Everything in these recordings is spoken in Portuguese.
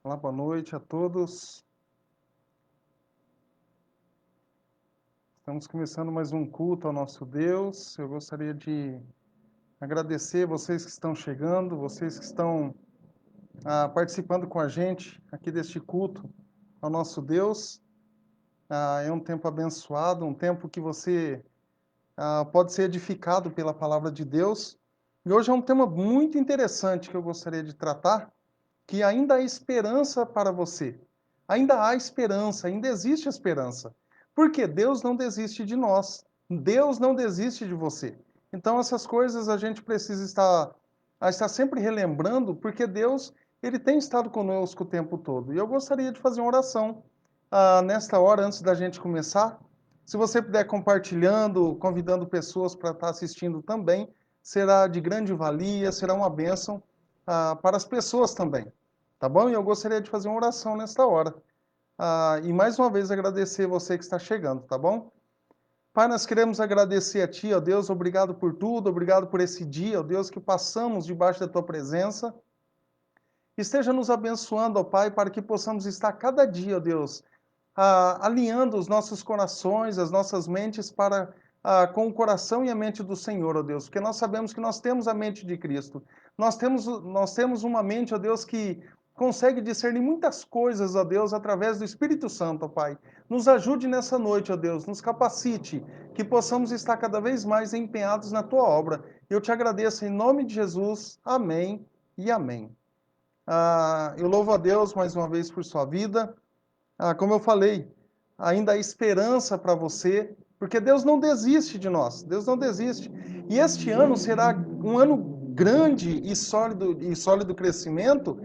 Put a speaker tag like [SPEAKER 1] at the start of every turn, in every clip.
[SPEAKER 1] Olá, boa noite a todos. Estamos começando mais um culto ao nosso Deus. Eu gostaria de agradecer vocês que estão chegando, vocês que estão participando com a gente aqui deste culto ao nosso Deus. É um tempo abençoado, um tempo que você pode ser edificado pela palavra de Deus. E hoje é um tema muito interessante que eu gostaria de tratar, que ainda há esperança para você. Ainda há esperança, ainda existe esperança. Porque Deus não desiste de nós. Deus não desiste de você. Então essas coisas a gente precisa estar sempre relembrando, porque Deus, ele tem estado conosco o tempo todo. E eu gostaria de fazer uma oração nesta hora, antes da gente começar. Se você puder compartilhando, convidando pessoas para estar assistindo também, será de grande valia, será uma bênção para as pessoas também. Tá bom? E eu gostaria de fazer uma oração nesta hora. E mais uma vez agradecer você que está chegando, tá bom? Pai, nós queremos agradecer a Ti, ó Deus, obrigado por tudo, obrigado por esse dia, ó Deus, que passamos debaixo da Tua presença. Esteja nos abençoando, ó Pai, para que possamos estar cada dia, ó Deus, alinhando os nossos corações, as nossas mentes com o coração e a mente do Senhor, ó Deus, porque nós sabemos que nós temos a mente de Cristo. Nós temos uma mente, ó Deus, que consegue discernir muitas coisas, ó Deus, através do Espírito Santo, ó Pai. Nos ajude nessa noite, ó Deus, nos capacite, que possamos estar cada vez mais empenhados na Tua obra. Eu te agradeço em nome de Jesus. Amém e amém. Eu louvo a Deus mais uma vez por sua vida. Como eu falei, ainda há esperança para você, porque Deus não desiste de nós. Deus não desiste. E este ano será um ano grande e sólido crescimento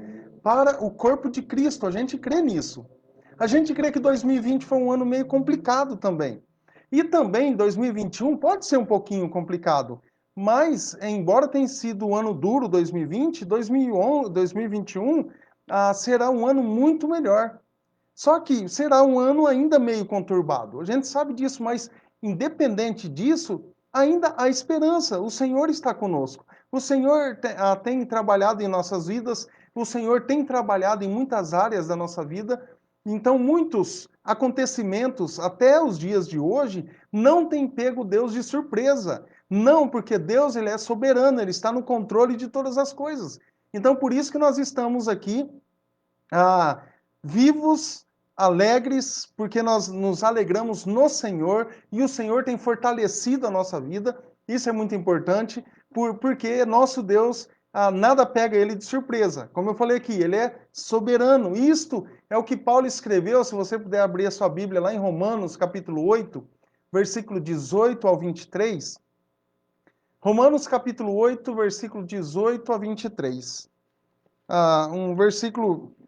[SPEAKER 1] para o corpo de Cristo. A gente crê nisso. A gente crê que 2020 foi um ano meio complicado também. E também 2021 pode ser um pouquinho complicado. Mas, embora tenha sido um ano duro 2020, 2021 será um ano muito melhor. Só que será um ano ainda meio conturbado. A gente sabe disso, mas independente disso, ainda há esperança. O Senhor está conosco. O Senhor tem trabalhado em nossas vidas, o Senhor tem trabalhado em muitas áreas da nossa vida. Então, muitos acontecimentos, até os dias de hoje, não têm pego Deus de surpresa. Não, porque Deus ele é soberano, ele está no controle de todas as coisas. Então, por isso que nós estamos aqui ah, vivos, alegres, porque nós nos alegramos no Senhor e o Senhor tem fortalecido a nossa vida. Isso é muito importante, porque nosso Deus, nada pega ele de surpresa. Como eu falei aqui, ele é soberano. Isto é o que Paulo escreveu, se você puder abrir a sua Bíblia lá em Romanos, capítulo 8, versículo 18 ao 23. Romanos, capítulo 8, versículo 18 a 23.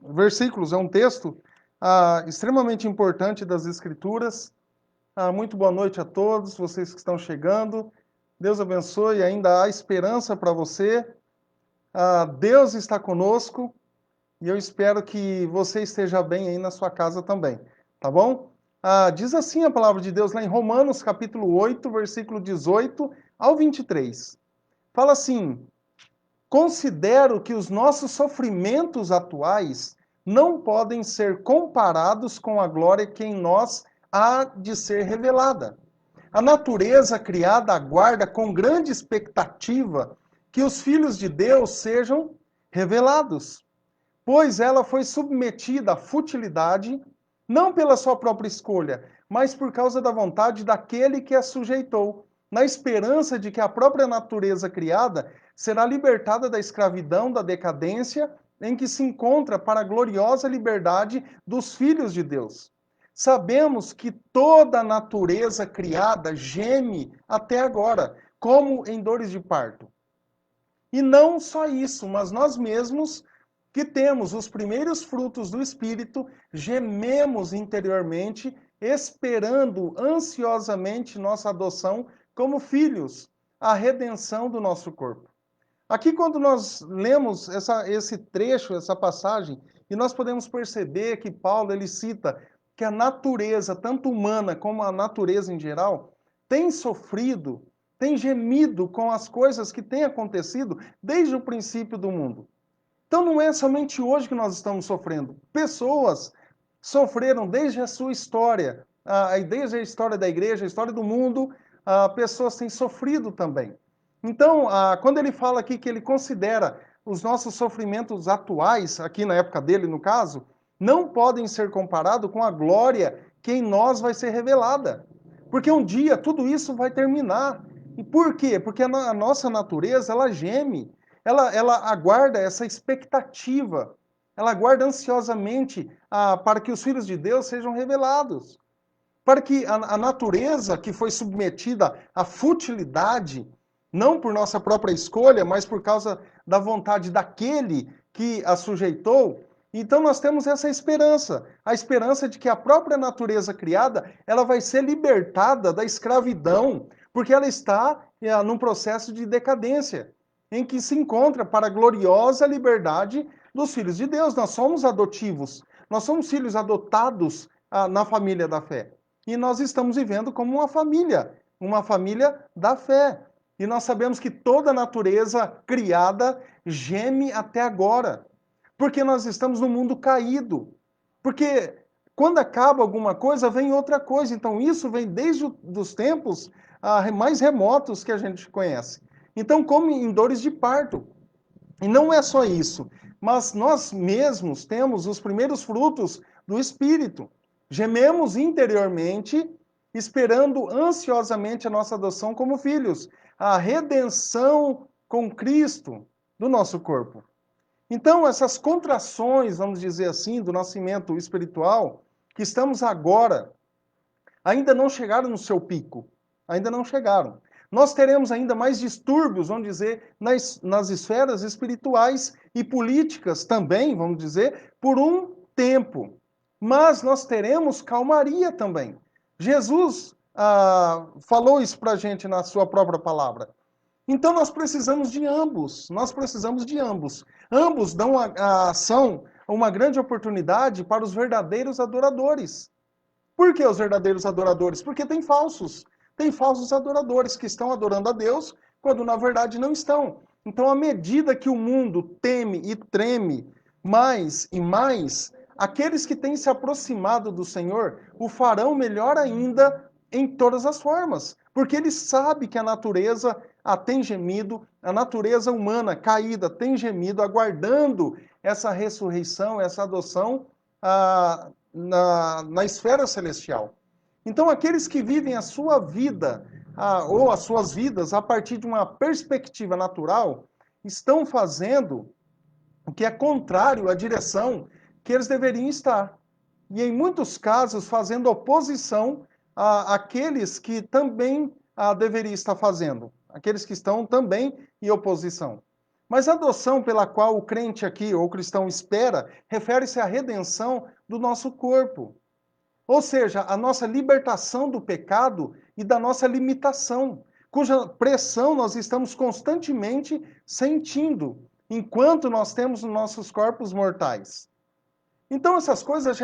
[SPEAKER 1] Versículos, é um texto extremamente importante das Escrituras. Muito boa noite a todos, vocês que estão chegando. Deus abençoe, ainda há esperança para você. Deus está conosco e eu espero que você esteja bem aí na sua casa também, tá bom? Diz assim a palavra de Deus lá em Romanos, capítulo 8, versículo 18 ao 23. Fala assim: considero que os nossos sofrimentos atuais não podem ser comparados com a glória que em nós há de ser revelada. A natureza criada aguarda com grande expectativa que os filhos de Deus sejam revelados, pois ela foi submetida à futilidade, não pela sua própria escolha, mas por causa da vontade daquele que a sujeitou, na esperança de que a própria natureza criada será libertada da escravidão, da decadência em que se encontra para a gloriosa liberdade dos filhos de Deus. Sabemos que toda a natureza criada geme até agora, como em dores de parto. E não só isso, mas nós mesmos que temos os primeiros frutos do Espírito, gememos interiormente, esperando ansiosamente nossa adoção como filhos, a redenção do nosso corpo. Aqui, quando nós lemos esse trecho, essa passagem, e nós podemos perceber que Paulo ele cita que a natureza, tanto humana como a natureza em geral, tem sofrido, tem gemido com as coisas que têm acontecido desde o princípio do mundo. Então não é somente hoje que nós estamos sofrendo. Pessoas sofreram desde a sua história, desde a história da igreja, a história do mundo, pessoas têm sofrido também. Então, quando ele fala aqui que ele considera os nossos sofrimentos atuais, aqui na época dele, no caso, não podem ser comparados com a glória que em nós vai ser revelada. Porque um dia tudo isso vai terminar. E por quê? Porque a nossa natureza, ela geme, ela aguarda essa expectativa, ela aguarda ansiosamente para que os filhos de Deus sejam revelados. Para que a natureza que foi submetida à futilidade, não por nossa própria escolha, mas por causa da vontade daquele que a sujeitou, então nós temos essa esperança, a esperança de que a própria natureza criada, ela vai ser libertada da escravidão, porque ela está num processo de decadência, em que se encontra para a gloriosa liberdade dos filhos de Deus. Nós somos adotivos, nós somos filhos adotados na família da fé. E nós estamos vivendo como uma família da fé. E nós sabemos que toda a natureza criada geme até agora, porque nós estamos no mundo caído. Porque quando acaba alguma coisa, vem outra coisa. Então isso vem desde os tempos mais remotos que a gente conhece. Então, como em dores de parto. E não é só isso, mas nós mesmos temos os primeiros frutos do Espírito. Gememos interiormente, esperando ansiosamente a nossa adoção como filhos, a redenção com Cristo do nosso corpo. Então, essas contrações, vamos dizer assim, do nascimento espiritual, que estamos agora, ainda não chegaram no seu pico. Ainda não chegaram. Nós teremos ainda mais distúrbios, vamos dizer, nas esferas espirituais e políticas também, vamos dizer, por um tempo. Mas nós teremos calmaria também. Jesus falou isso para a gente na sua própria palavra. Então nós precisamos de ambos. Nós precisamos de ambos. Ambos dão são uma grande oportunidade para os verdadeiros adoradores. Por que os verdadeiros adoradores? Porque tem falsos. Tem falsos adoradores que estão adorando a Deus quando na verdade não estão. Então, à medida que o mundo teme e treme mais e mais, aqueles que têm se aproximado do Senhor o farão melhor ainda em todas as formas. Porque ele sabe que a natureza tem gemido, a natureza humana caída tem gemido, aguardando essa ressurreição, essa adoção na esfera celestial. Então, aqueles que vivem a sua vida, ou as suas vidas, a partir de uma perspectiva natural, estão fazendo o que é contrário à direção que eles deveriam estar. E, em muitos casos, fazendo oposição àqueles que também deveriam estar fazendo. Aqueles que estão também em oposição. Mas a adoção pela qual o crente aqui, ou o cristão, espera, refere-se à redenção do nosso corpo. Ou seja, a nossa libertação do pecado e da nossa limitação, cuja pressão nós estamos constantemente sentindo, enquanto nós temos os nossos corpos mortais. Então, essas coisas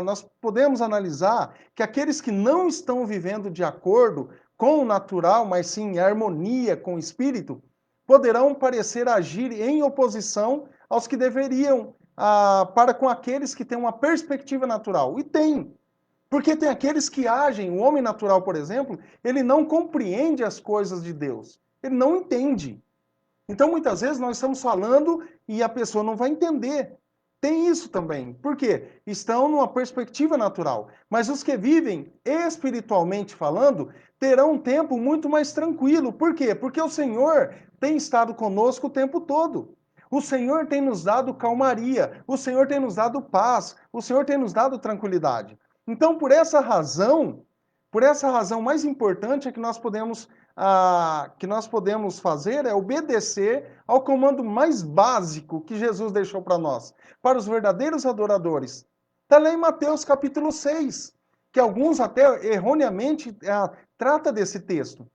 [SPEAKER 1] nós podemos analisar que aqueles que não estão vivendo de acordo com o natural, mas sim em harmonia com o espírito, poderão parecer agir em oposição aos que deveriam, para com aqueles que têm uma perspectiva natural. E tem. Porque tem aqueles que agem, o homem natural, por exemplo, ele não compreende as coisas de Deus. Ele não entende. Então, muitas vezes, nós estamos falando e a pessoa não vai entender. Tem isso também. Por quê? Estão numa perspectiva natural. Mas os que vivem espiritualmente falando terão um tempo muito mais tranquilo. Por quê? Porque o Senhor tem estado conosco o tempo todo. O Senhor tem nos dado calmaria. O Senhor tem nos dado paz. O Senhor tem nos dado tranquilidade. Então, por essa razão mais importante é que nós podemos fazer é obedecer ao comando mais básico que Jesus deixou para nós, para os verdadeiros adoradores. Está lá em Mateus capítulo 6, que alguns até erroneamente trata desse texto.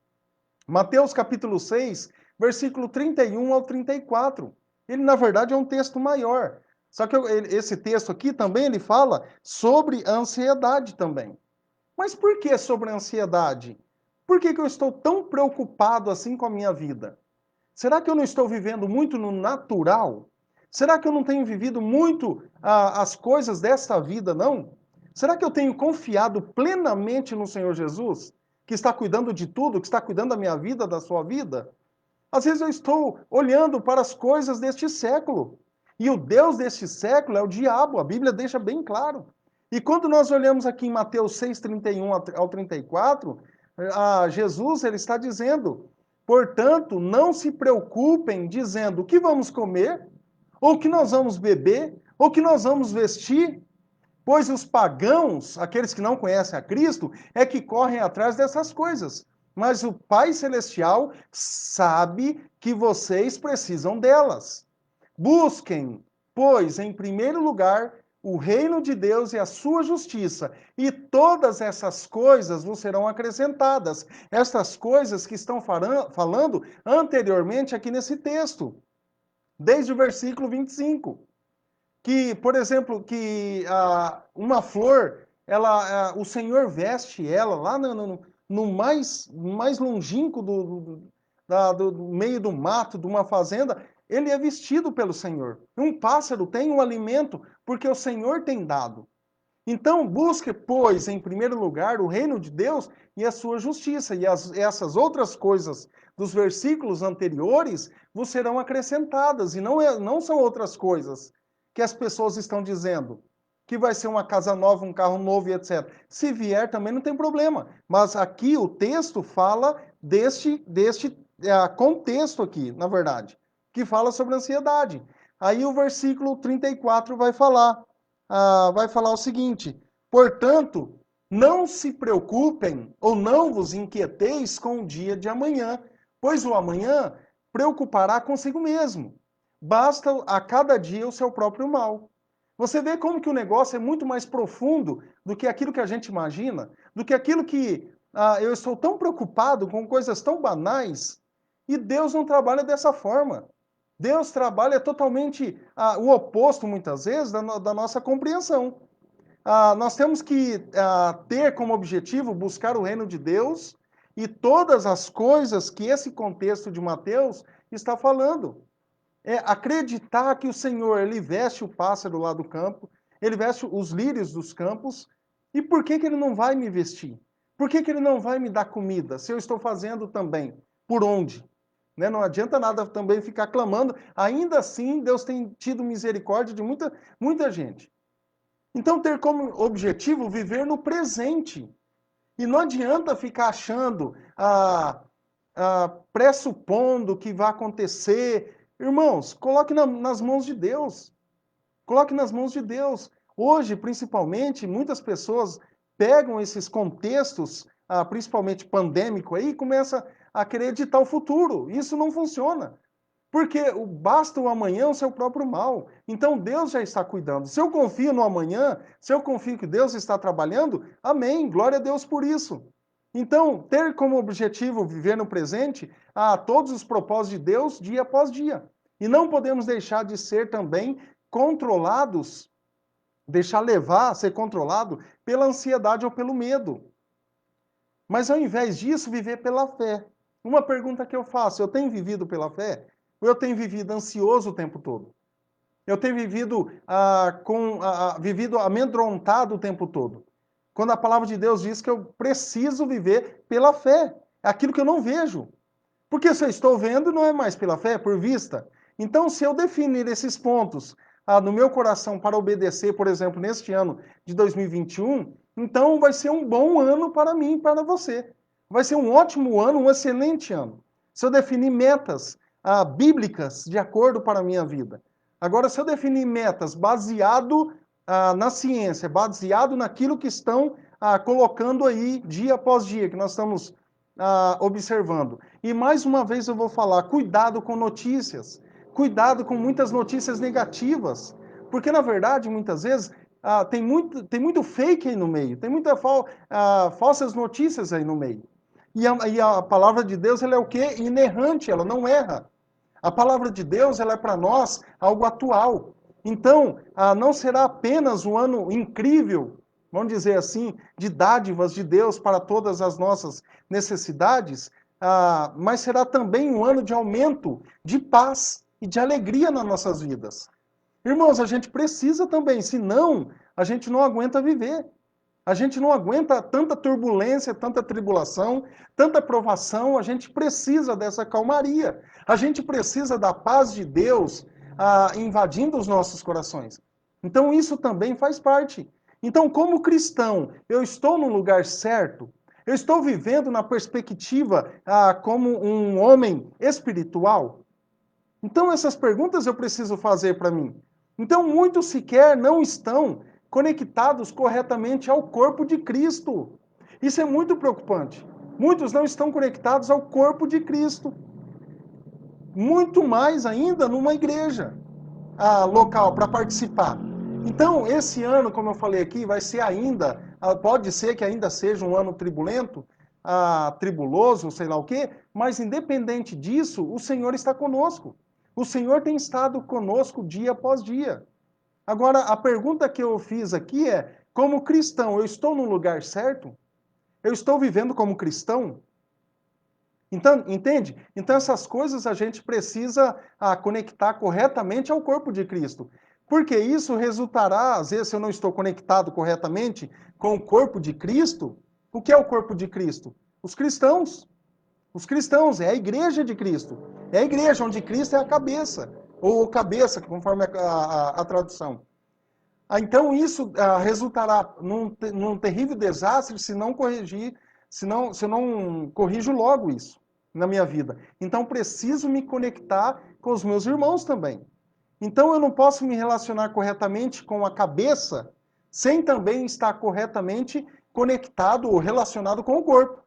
[SPEAKER 1] Mateus capítulo 6, versículo 31 ao 34. Ele, na verdade, é um texto maior. Só que esse texto aqui também ele fala sobre a ansiedade também. Mas por que sobre a ansiedade? Por que eu estou tão preocupado assim com a minha vida? Será que eu não estou vivendo muito no natural? Será que eu não tenho vivido muito as coisas desta vida, não? Será que eu tenho confiado plenamente no Senhor Jesus, que está cuidando de tudo, que está cuidando da minha vida, da sua vida? Às vezes eu estou olhando para as coisas deste século. E o Deus deste século é o diabo, a Bíblia deixa bem claro. E quando nós olhamos aqui em Mateus 6, 31 ao 34, Jesus ele está dizendo: portanto, não se preocupem dizendo o que vamos comer, ou o que nós vamos beber, ou o que nós vamos vestir, pois os pagãos, aqueles que não conhecem a Cristo, é que correm atrás dessas coisas. Mas o Pai Celestial sabe que vocês precisam delas. Busquem, pois, em primeiro lugar, o reino de Deus e a sua justiça, e todas essas coisas vos serão acrescentadas. Estas coisas que estão falando anteriormente aqui nesse texto, desde o versículo 25. Que, por exemplo, que uma flor, o Senhor veste ela lá no mais longínquo do meio do mato, de uma fazenda, ele é vestido pelo Senhor. Um pássaro tem um alimento porque o Senhor tem dado. Então, busque, pois, em primeiro lugar, o reino de Deus e a sua justiça. E essas outras coisas dos versículos anteriores vos serão acrescentadas. E não são outras coisas que as pessoas estão dizendo. Que vai ser uma casa nova, um carro novo e etc. Se vier, também não tem problema. Mas aqui o texto fala deste contexto aqui, na verdade, que fala sobre ansiedade. Aí o versículo 34 vai falar o seguinte: portanto, não se preocupem ou não vos inquieteis com o dia de amanhã, pois o amanhã preocupará consigo mesmo. Basta a cada dia o seu próprio mal. Você vê como que o negócio é muito mais profundo do que aquilo que a gente imagina, do que aquilo que eu estou tão preocupado com coisas tão banais, e Deus não trabalha dessa forma. Deus trabalha totalmente o oposto, muitas vezes, da nossa compreensão. Nós temos que ter como objetivo buscar o reino de Deus e todas as coisas que esse contexto de Mateus está falando. É acreditar que o Senhor ele veste o pássaro lá do campo, ele veste os lírios dos campos, e por que ele não vai me vestir? Por que ele não vai me dar comida, se eu estou fazendo também? Por onde? Né? Não adianta nada também ficar clamando. Ainda assim, Deus tem tido misericórdia de muita gente. Então, ter como objetivo viver no presente. E não adianta ficar achando, pressupondo que vai acontecer. Irmãos, coloque nas mãos de Deus. Coloque nas mãos de Deus. Hoje, principalmente, muitas pessoas pegam esses contextos, principalmente pandêmico, aí, e começam a querer editar o futuro. Isso não funciona. Porque basta o amanhã o seu próprio mal. Então Deus já está cuidando. Se eu confio no amanhã, se eu confio que Deus está trabalhando, amém. Glória a Deus por isso. Então, ter como objetivo viver no presente todos os propósitos de Deus dia após dia. E não podemos deixar de ser também controlados, deixar levar, ser controlado pela ansiedade ou pelo medo. Mas ao invés disso, viver pela fé. Uma pergunta que eu faço: eu tenho vivido pela fé? Ou eu tenho vivido ansioso o tempo todo? Eu tenho vivido, vivido amedrontado o tempo todo? Quando a palavra de Deus diz que eu preciso viver pela fé. É aquilo que eu não vejo. Porque se eu estou vendo, não é mais pela fé, é por vista. Então, se eu definir esses pontos no meu coração para obedecer, por exemplo, neste ano de 2021, então vai ser um bom ano para mim e para você. Vai ser um ótimo ano, um excelente ano. Se eu definir metas bíblicas de acordo para a minha vida. Agora, se eu definir metas baseado na ciência, baseado naquilo que estão colocando aí dia após dia, que nós estamos observando. E mais uma vez eu vou falar, cuidado com notícias. Cuidado com muitas notícias negativas. Porque, na verdade, muitas vezes, tem muito fake aí no meio. Tem muitas falsas notícias aí no meio. E a palavra de Deus, ela é o quê? Inerrante, ela não erra. A palavra de Deus, ela é para nós algo atual. Então, não será apenas um ano incrível, vamos dizer assim, de dádivas de Deus para todas as nossas necessidades, mas será também um ano de aumento de paz e de alegria nas nossas vidas. Irmãos, a gente precisa também, senão a gente não aguenta viver. A gente não aguenta tanta turbulência, tanta tribulação, tanta provação. A gente precisa dessa calmaria. A gente precisa da paz de Deus invadindo os nossos corações. Então isso também faz parte. Então, como cristão, eu estou no lugar certo? Eu estou vivendo na perspectiva como um homem espiritual? Então, essas perguntas eu preciso fazer para mim. Então, muitos sequer não estão conectados corretamente ao corpo de Cristo. Isso é muito preocupante. Muitos não estão conectados ao corpo de Cristo. Muito mais ainda numa igreja local para participar. Então, esse ano, como eu falei aqui, vai ser ainda, pode ser que ainda seja um ano tribulento, tribuloso, sei lá o quê, mas independente disso, o Senhor está conosco. O Senhor tem estado conosco dia após dia. Agora, a pergunta que eu fiz aqui é: como cristão, eu estou no lugar certo? Eu estou vivendo como cristão? Então, entende? Então, essas coisas a gente precisa conectar corretamente ao corpo de Cristo. Porque isso resultará, às vezes, se eu não estou conectado corretamente com o corpo de Cristo, o que é o corpo de Cristo? Os cristãos. Os cristãos, é a igreja de Cristo. É a igreja onde Cristo é a cabeça, ou cabeça, conforme a tradução. Então isso resultará num terrível desastre se não corrigir, se eu não corrijo logo isso na minha vida. Então preciso me conectar com os meus irmãos também. Então eu não posso me relacionar corretamente com a cabeça sem também estar corretamente conectado ou relacionado com o corpo.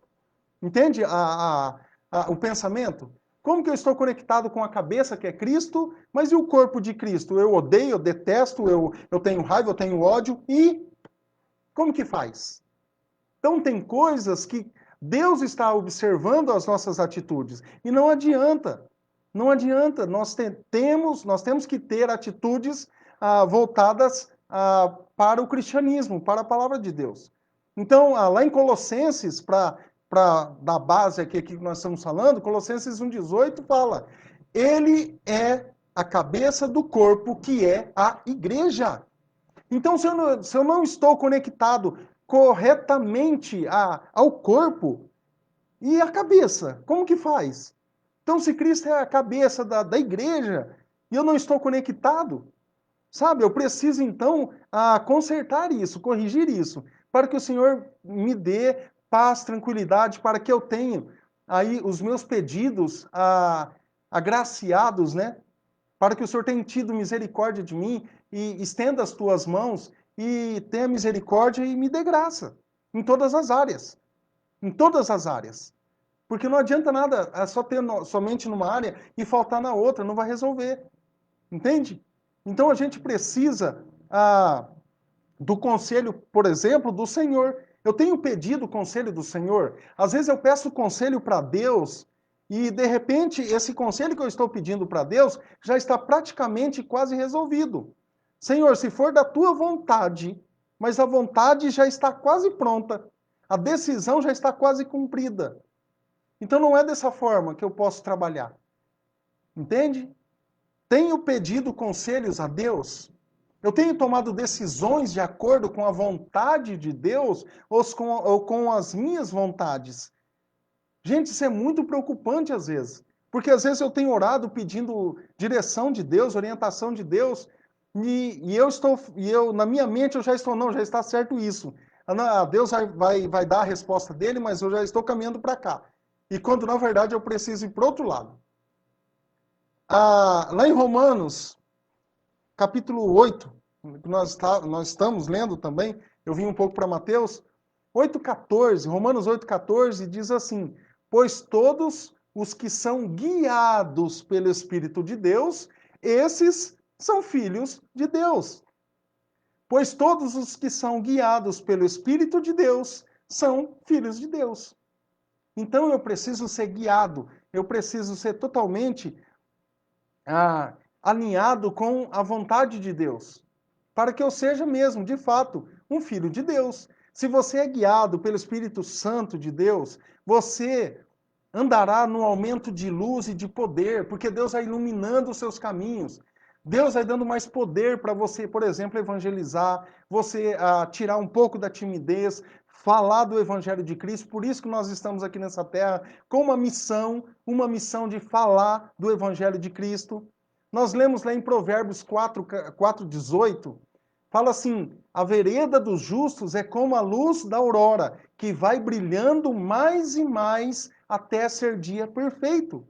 [SPEAKER 1] Entende o pensamento? Como que eu estou conectado com a cabeça, que é Cristo, mas e o corpo de Cristo? Eu odeio, eu detesto, eu tenho raiva, eu tenho ódio, e como que faz? Então tem coisas que Deus está observando as nossas atitudes, e não adianta, não adianta, nós temos que ter atitudes voltadas para o cristianismo, para a palavra de Deus. Então, lá em Colossenses, para dar base aqui que nós estamos falando, Colossenses 1,18 fala: Ele é a cabeça do corpo, que é a igreja. Então, se eu não estou conectado corretamente ao corpo, e a cabeça, como que faz? Então, se Cristo é a cabeça da igreja, e eu não estou conectado, sabe? Eu preciso, então, consertar isso, corrigir isso, para que o Senhor me dê paz, tranquilidade, para que eu tenha aí os meus pedidos agraciados, né? Para que o Senhor tenha tido misericórdia de mim e estenda as tuas mãos e tenha misericórdia e me dê graça em todas as áreas. Em todas as áreas. Porque não adianta nada só ter somente numa área e faltar na outra, não vai resolver. Entende? Então a gente precisa do conselho, por exemplo, do Senhor. Eu tenho pedido o conselho do Senhor. Às vezes eu peço conselho para Deus e, de repente, esse conselho que eu estou pedindo para Deus já está praticamente quase resolvido. Senhor, se for da tua vontade, mas a vontade já está quase pronta, a decisão já está quase cumprida. Então não é dessa forma que eu posso trabalhar. Entende? Tenho pedido conselhos a Deus? Eu tenho tomado decisões de acordo com a vontade de Deus ou com as minhas vontades? Gente, isso é muito preocupante às vezes. Porque às vezes eu tenho orado pedindo direção de Deus, orientação de Deus, na minha mente eu já estou, não, já está certo isso. Deus vai dar a resposta dele, mas eu já estou caminhando para cá. E quando na verdade eu preciso ir para o outro lado. Lá em Romanos, capítulo 8, que nós estamos lendo também, eu vim um pouco para Mateus, 8,14, Romanos 8,14 diz assim: pois todos os que são guiados pelo Espírito de Deus, esses são filhos de Deus. Pois todos os que são guiados pelo Espírito de Deus são filhos de Deus. Então eu preciso ser guiado, eu preciso ser totalmente alinhado com a vontade de Deus, para que eu seja mesmo, de fato, um filho de Deus. Se você é guiado pelo Espírito Santo de Deus, você andará no aumento de luz e de poder, porque Deus vai iluminando os seus caminhos. Deus vai dando mais poder para você, por exemplo, evangelizar, você tirar um pouco da timidez, falar do Evangelho de Cristo. Por isso que nós estamos aqui nessa terra com uma missão de falar do Evangelho de Cristo. Nós lemos lá em Provérbios 4:18, fala assim: a vereda dos justos é como a luz da aurora, que vai brilhando mais e mais até ser dia perfeito.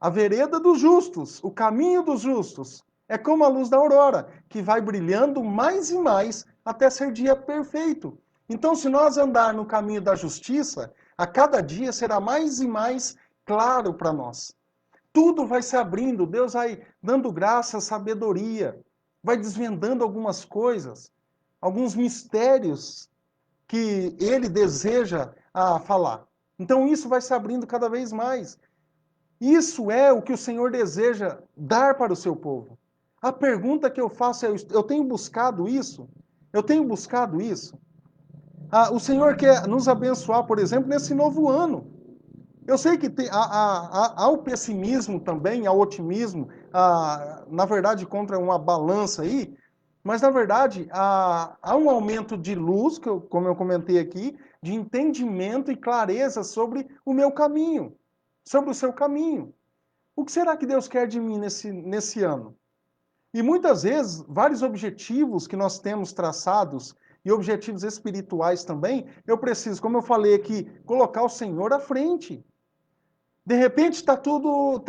[SPEAKER 1] A vereda dos justos, o caminho dos justos, é como a luz da aurora, que vai brilhando mais e mais até ser dia perfeito. Então, se nós andar no caminho da justiça, a cada dia será mais e mais claro para nós. Tudo vai se abrindo, Deus vai dando graça, sabedoria, vai desvendando algumas coisas, alguns mistérios que Ele deseja falar. Então, isso vai se abrindo cada vez mais. Isso é o que o Senhor deseja dar para o seu povo. A pergunta que eu faço é: eu tenho buscado isso? Eu tenho buscado isso? O Senhor quer nos abençoar, por exemplo, nesse novo ano. Eu sei que há o pessimismo também, há o otimismo, na verdade, contra uma balança aí, mas na verdade há um aumento de luz, como eu comentei aqui, de entendimento e clareza sobre o meu caminho, sobre o seu caminho. O que será que Deus quer de mim nesse ano? E muitas vezes, vários objetivos que nós temos traçados, e objetivos espirituais também, eu preciso, como eu falei aqui, colocar o Senhor à frente. De repente está tudo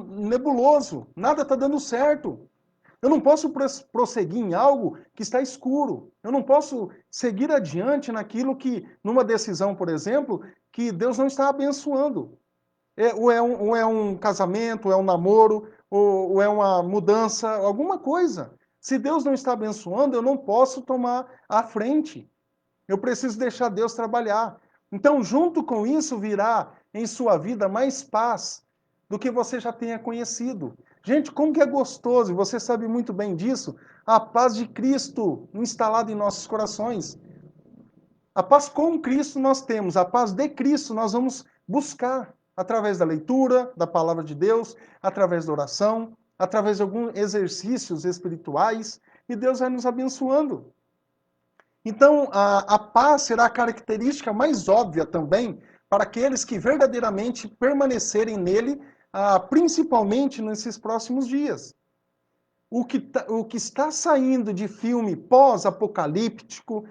[SPEAKER 1] nebuloso, nada está dando certo. Eu não posso prosseguir em algo que está escuro. Eu não posso seguir adiante naquilo que, numa decisão, por exemplo, que Deus não está abençoando. Ou é um casamento, ou é um namoro, ou é uma mudança, alguma coisa. Se Deus não está abençoando, eu não posso tomar a frente. Eu preciso deixar Deus trabalhar. Então, junto com isso, virá em sua vida mais paz do que você já tenha conhecido. Gente, como que é gostoso, e você sabe muito bem disso, a paz de Cristo instalada em nossos corações. A paz com Cristo nós temos, a paz de Cristo nós vamos buscar através da leitura da palavra de Deus, através da oração, através de alguns exercícios espirituais, e Deus vai nos abençoando. Então, a paz será a característica mais óbvia também para aqueles que verdadeiramente permanecerem nele, principalmente nesses próximos dias. O que está saindo de filme pós-apocalíptico,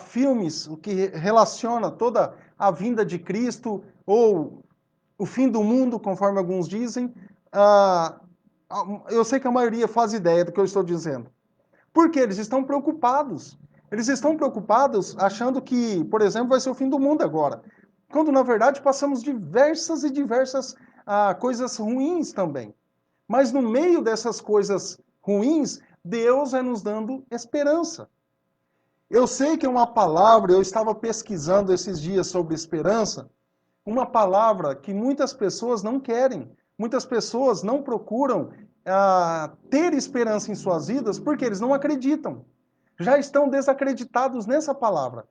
[SPEAKER 1] filmes o que relaciona toda a vinda de Cristo ou o fim do mundo, conforme alguns dizem, eu sei que a maioria faz ideia do que eu estou dizendo. Porque eles estão preocupados. Eles estão preocupados achando que, por exemplo, vai ser o fim do mundo agora. Quando, na verdade, passamos diversas e diversas coisas ruins também. Mas no meio dessas coisas ruins, Deus vai nos dando esperança. Eu sei que é uma palavra, eu estava pesquisando esses dias sobre esperança, uma palavra que muitas pessoas não querem. Muitas pessoas não procuram ter esperança em suas vidas porque eles não acreditam. Já estão desacreditados nessa palavra.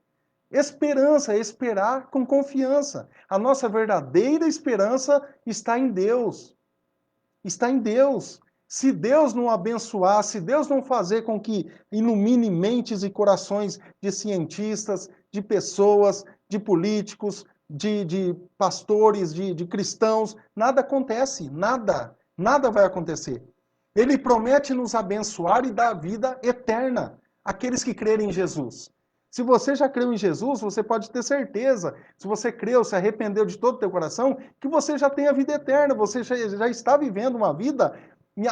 [SPEAKER 1] Esperança é esperar com confiança. A nossa verdadeira esperança está em Deus. Está em Deus. Se Deus não abençoar, se Deus não fazer com que ilumine mentes e corações de cientistas, de pessoas, de políticos, de pastores, de cristãos, nada acontece, nada, nada vai acontecer. Ele promete nos abençoar e dar vida eterna àqueles que crerem em Jesus. Se você já creu em Jesus, você pode ter certeza, se você creu, se arrependeu de todo o teu coração, que você já tem a vida eterna, você já está vivendo uma vida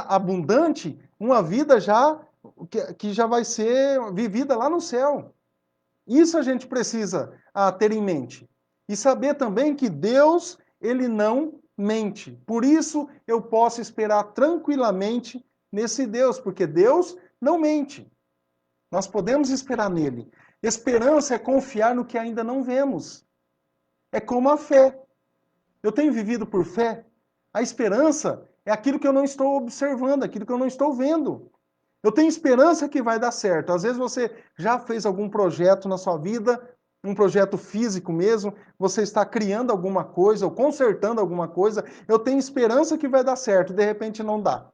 [SPEAKER 1] abundante, uma vida que já vai ser vivida lá no céu. Isso a gente precisa ter em mente. E saber também que Deus, ele não mente. Por isso eu posso esperar tranquilamente nesse Deus, porque Deus não mente. Nós podemos esperar nele. Esperança é confiar no que ainda não vemos. É como a fé. Eu tenho vivido por fé. A esperança é aquilo que eu não estou observando, aquilo que eu não estou vendo. Eu tenho esperança que vai dar certo. Às vezes você já fez algum projeto na sua vida, um projeto físico mesmo, você está criando alguma coisa ou consertando alguma coisa. Eu tenho esperança que vai dar certo, de repente não dá.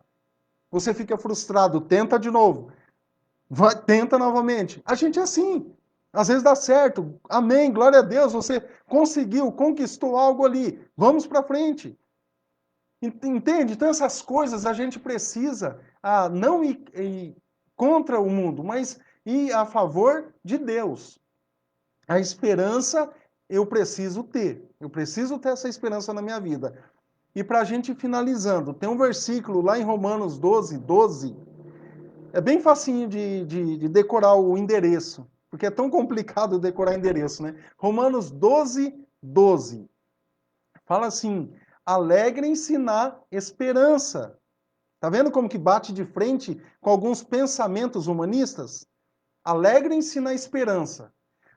[SPEAKER 1] você fica frustrado, tenta de novo. Tenta novamente. A gente é assim. Às vezes dá certo. Amém, glória a Deus, você conseguiu, conquistou algo ali. Vamos para frente. Entende? Então essas coisas a gente precisa não ir contra o mundo, mas ir a favor de Deus. A esperança eu preciso ter. Eu preciso ter essa esperança na minha vida. E para a gente finalizando, tem um versículo lá em Romanos 12, 12. É bem facinho de decorar o endereço, porque é tão complicado decorar endereço, né? Romanos 12, 12. Fala assim: alegrem-se na esperança. Tá vendo como que bate de frente com alguns pensamentos humanistas? Alegrem-se na esperança.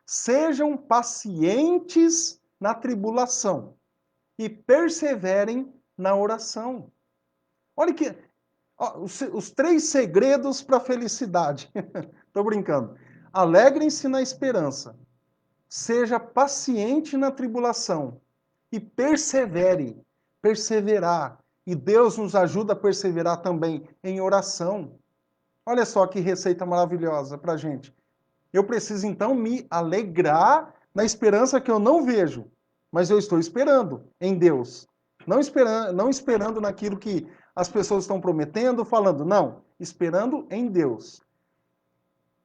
[SPEAKER 1] Sejam pacientes na tribulação e perseverem na oração. Olha que os 3 segredos para a felicidade. Estou brincando. Alegrem-se na esperança. Seja paciente na tribulação e persevere. Perseverar. E Deus nos ajuda a perseverar também em oração. Olha só que receita maravilhosa para a gente. Eu preciso então me alegrar na esperança que eu não vejo, mas eu estou esperando em Deus. Não esperando naquilo que as pessoas estão prometendo, falando, não, esperando em Deus.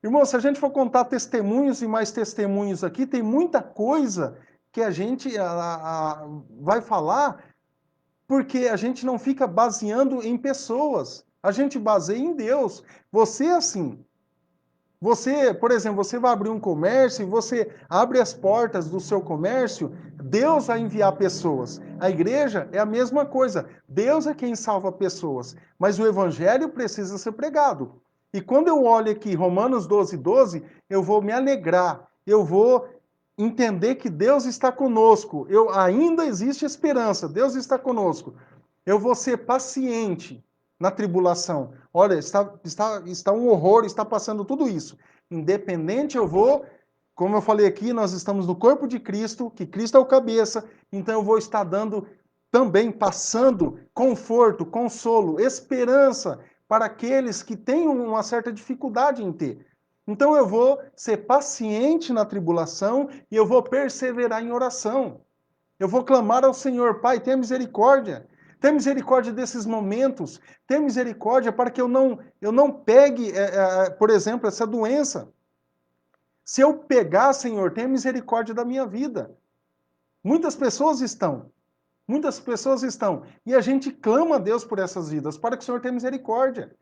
[SPEAKER 1] Irmão, se a gente for contar testemunhos e mais testemunhos aqui, tem muita coisa que a gente vai falar porque a gente não fica baseando em pessoas. A gente baseia em Deus. Você é assim. Você, por exemplo, você vai abrir um comércio e você abre as portas do seu comércio, Deus vai enviar pessoas. A igreja é a mesma coisa. Deus é quem salva pessoas. Mas o evangelho precisa ser pregado. E quando eu olho aqui Romanos 12, 12, eu vou me alegrar. Eu vou entender que Deus está conosco. Ainda existe esperança. Deus está conosco. Eu vou ser paciente na tribulação. Olha, está um horror, está passando tudo isso. Independente, eu vou, como eu falei aqui, nós estamos no corpo de Cristo, que Cristo é o cabeça, então eu vou estar dando também, passando conforto, consolo, esperança para aqueles que têm uma certa dificuldade em ter. Então eu vou ser paciente na tribulação e eu vou perseverar em oração. Eu vou clamar ao Senhor, Pai, tenha misericórdia. Tenha misericórdia desses momentos. Tenha misericórdia para que eu não pegue, por exemplo, essa doença. Se eu pegar, Senhor, tenha misericórdia da minha vida. Muitas pessoas estão. Muitas pessoas estão. E a gente clama a Deus por essas vidas, para que o Senhor tenha misericórdia.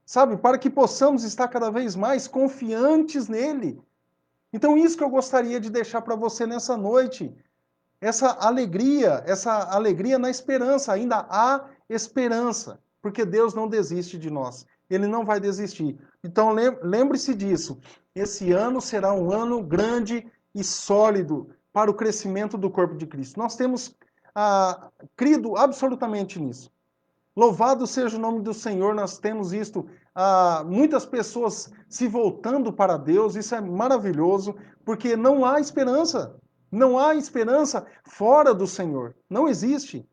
[SPEAKER 1] Sabe? Para que possamos estar cada vez mais confiantes nele. Então, isso que eu gostaria de deixar para você nessa noite. Essa alegria na esperança, ainda há esperança, porque Deus não desiste de nós, Ele não vai desistir. Então lembre-se disso, esse ano será um ano grande e sólido para o crescimento do corpo de Cristo. Nós temos crido absolutamente nisso. Louvado seja o nome do Senhor, nós temos visto muitas pessoas se voltando para Deus, isso é maravilhoso, porque não há esperança. Não há esperança fora do Senhor. Não existe.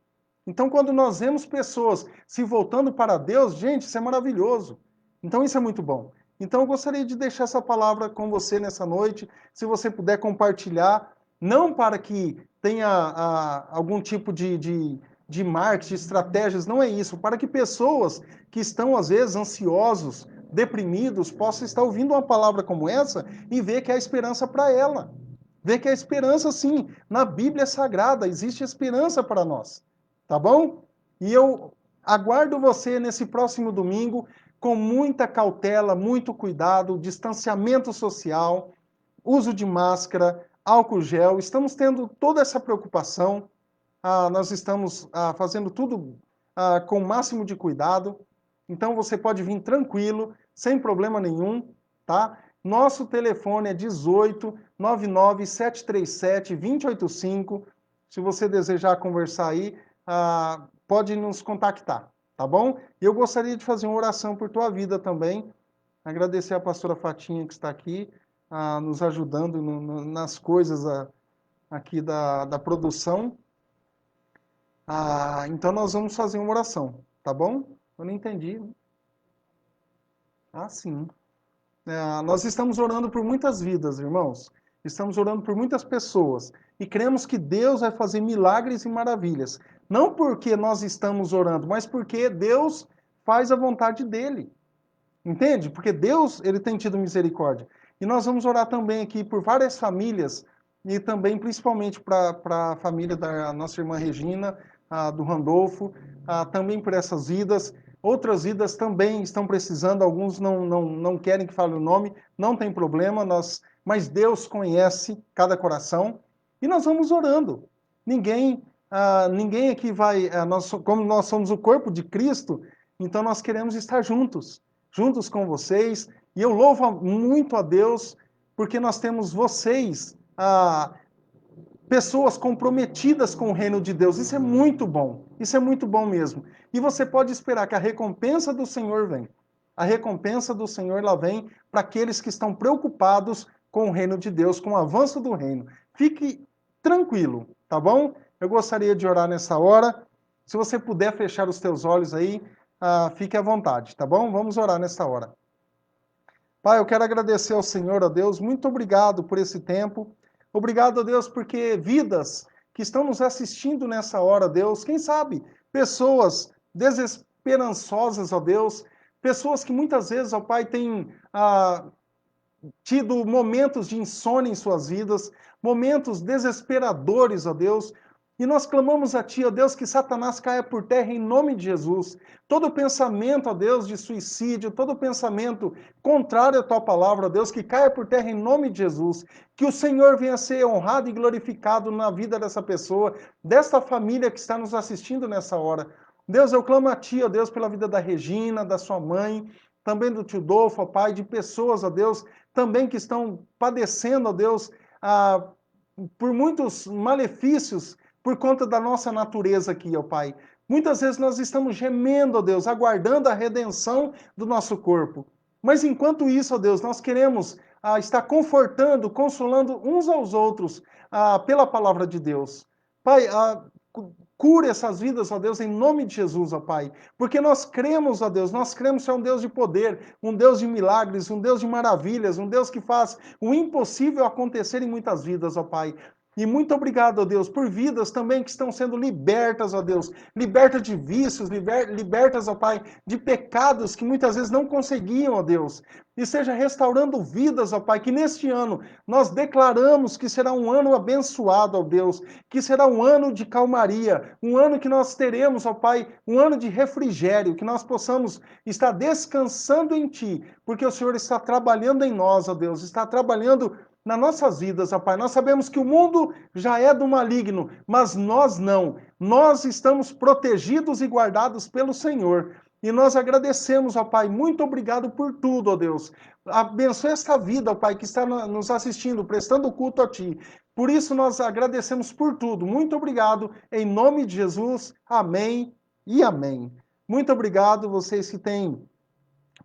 [SPEAKER 1] Então, quando nós vemos pessoas se voltando para Deus, gente, isso é maravilhoso. Então, isso é muito bom. Então, eu gostaria de deixar essa palavra com você nessa noite. Se você puder compartilhar, não para que tenha algum tipo de marketing, estratégias, não é isso. Para que pessoas que estão, às vezes, ansiosos, deprimidos, possam estar ouvindo uma palavra como essa e ver que há esperança para ela. Ver que há esperança, sim. Na Bíblia Sagrada existe esperança para nós. Tá bom? E eu aguardo você nesse próximo domingo com muita cautela, muito cuidado, distanciamento social, uso de máscara, álcool gel. Estamos tendo toda essa preocupação. Nós estamos fazendo tudo com o máximo de cuidado. Então você pode vir tranquilo, sem problema nenhum, tá? Nosso telefone é 18 99 737 2085. Se você desejar conversar aí, pode nos contactar, tá bom? E eu gostaria de fazer uma oração por tua vida também. Agradecer a pastora Fatinha que está aqui, nos ajudando nas coisas aqui da produção. Então nós vamos fazer uma oração, tá bom? Eu não entendi. Ah, sim. Nós estamos orando por muitas vidas, irmãos. Estamos orando por muitas pessoas. E cremos que Deus vai fazer milagres e maravilhas. Não porque nós estamos orando, mas porque Deus faz a vontade dele. Entende? Porque Deus, ele tem tido misericórdia. E nós vamos orar também aqui por várias famílias e também principalmente para a família da nossa irmã Regina, do Randolfo, também por essas vidas. Outras vidas também estão precisando, alguns não querem que fale o nome, não tem problema, mas Deus conhece cada coração e nós vamos orando. Ninguém aqui vai, como nós somos o corpo de Cristo, então nós queremos estar juntos com vocês. E eu louvo muito a Deus, porque nós temos vocês, pessoas comprometidas com o reino de Deus. Isso é muito bom. Isso é muito bom mesmo. E você pode esperar que a recompensa do Senhor vem. A recompensa do Senhor lá vem para aqueles que estão preocupados com o reino de Deus, com o avanço do reino. Fique tranquilo, tá bom? Eu gostaria de orar nessa hora. Se você puder fechar os teus olhos aí, fique à vontade, tá bom? Vamos orar nessa hora. Pai, eu quero agradecer ao Senhor, a Deus, muito obrigado por esse tempo. Obrigado, a Deus, porque vidas que estão nos assistindo nessa hora, Deus, quem sabe, pessoas desesperançosas, ó Deus, pessoas que muitas vezes, ó Pai, têm tido momentos de insônia em suas vidas, momentos desesperadores, ó Deus, e nós clamamos a Ti, ó Deus, que Satanás caia por terra em nome de Jesus. Todo pensamento, ó Deus, de suicídio, todo pensamento contrário à Tua palavra, ó Deus, que caia por terra em nome de Jesus. Que o Senhor venha ser honrado e glorificado na vida dessa pessoa, desta família que está nos assistindo nessa hora. Deus, eu clamo a Ti, ó Deus, pela vida da Regina, da sua mãe, também do tio Dolfo, ó Pai, de pessoas, ó Deus, também que estão padecendo, ó Deus, por muitos malefícios por conta da nossa natureza aqui, ó Pai. Muitas vezes nós estamos gemendo, ó Deus, aguardando a redenção do nosso corpo. Mas enquanto isso, ó Deus, nós queremos estar confortando, consolando uns aos outros pela palavra de Deus. Pai, cura essas vidas, ó Deus, em nome de Jesus, ó Pai. Porque nós cremos, ó Deus, nós cremos que é um Deus de poder, um Deus de milagres, um Deus de maravilhas, um Deus que faz o impossível acontecer em muitas vidas, ó Pai. E muito obrigado, ó Deus, por vidas também que estão sendo libertas, ó Deus. Libertas de vícios, libertas, ó Pai, de pecados que muitas vezes não conseguiam, ó Deus. E seja restaurando vidas, ó Pai, que neste ano nós declaramos que será um ano abençoado, ó Deus, que será um ano de calmaria, um ano que nós teremos, ó Pai, um ano de refrigério, que nós possamos estar descansando em Ti, porque o Senhor está trabalhando em nós, ó Deus, está trabalhando nas nossas vidas, ó Pai. Nós sabemos que o mundo já é do maligno, mas nós não. Nós estamos protegidos e guardados pelo Senhor. E nós agradecemos, ó Pai. Muito obrigado por tudo, ó Deus. Abençoe esta vida, ó Pai, que está nos assistindo, prestando culto a Ti. Por isso nós agradecemos por tudo. Muito obrigado. Em nome de Jesus. Amém e amém. Muito obrigado vocês que têm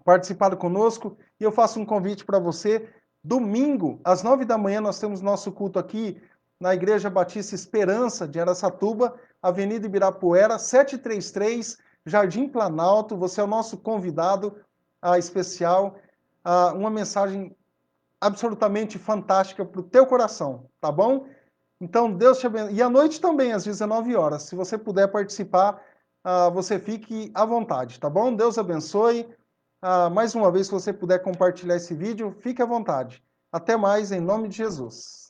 [SPEAKER 1] participado conosco. E eu faço um convite para você. Domingo, às 9 da manhã, nós temos nosso culto aqui na Igreja Batista Esperança de Araçatuba, Avenida Ibirapuera, 733, Jardim Planalto. Você é o nosso convidado especial. Uma mensagem absolutamente fantástica para o teu coração, tá bom? Então, Deus te abençoe. E à noite também, às 19 horas. Se você puder participar, você fique à vontade, tá bom? Deus abençoe. Mais uma vez, se você puder compartilhar esse vídeo, fique à vontade. Até mais, em nome de Jesus.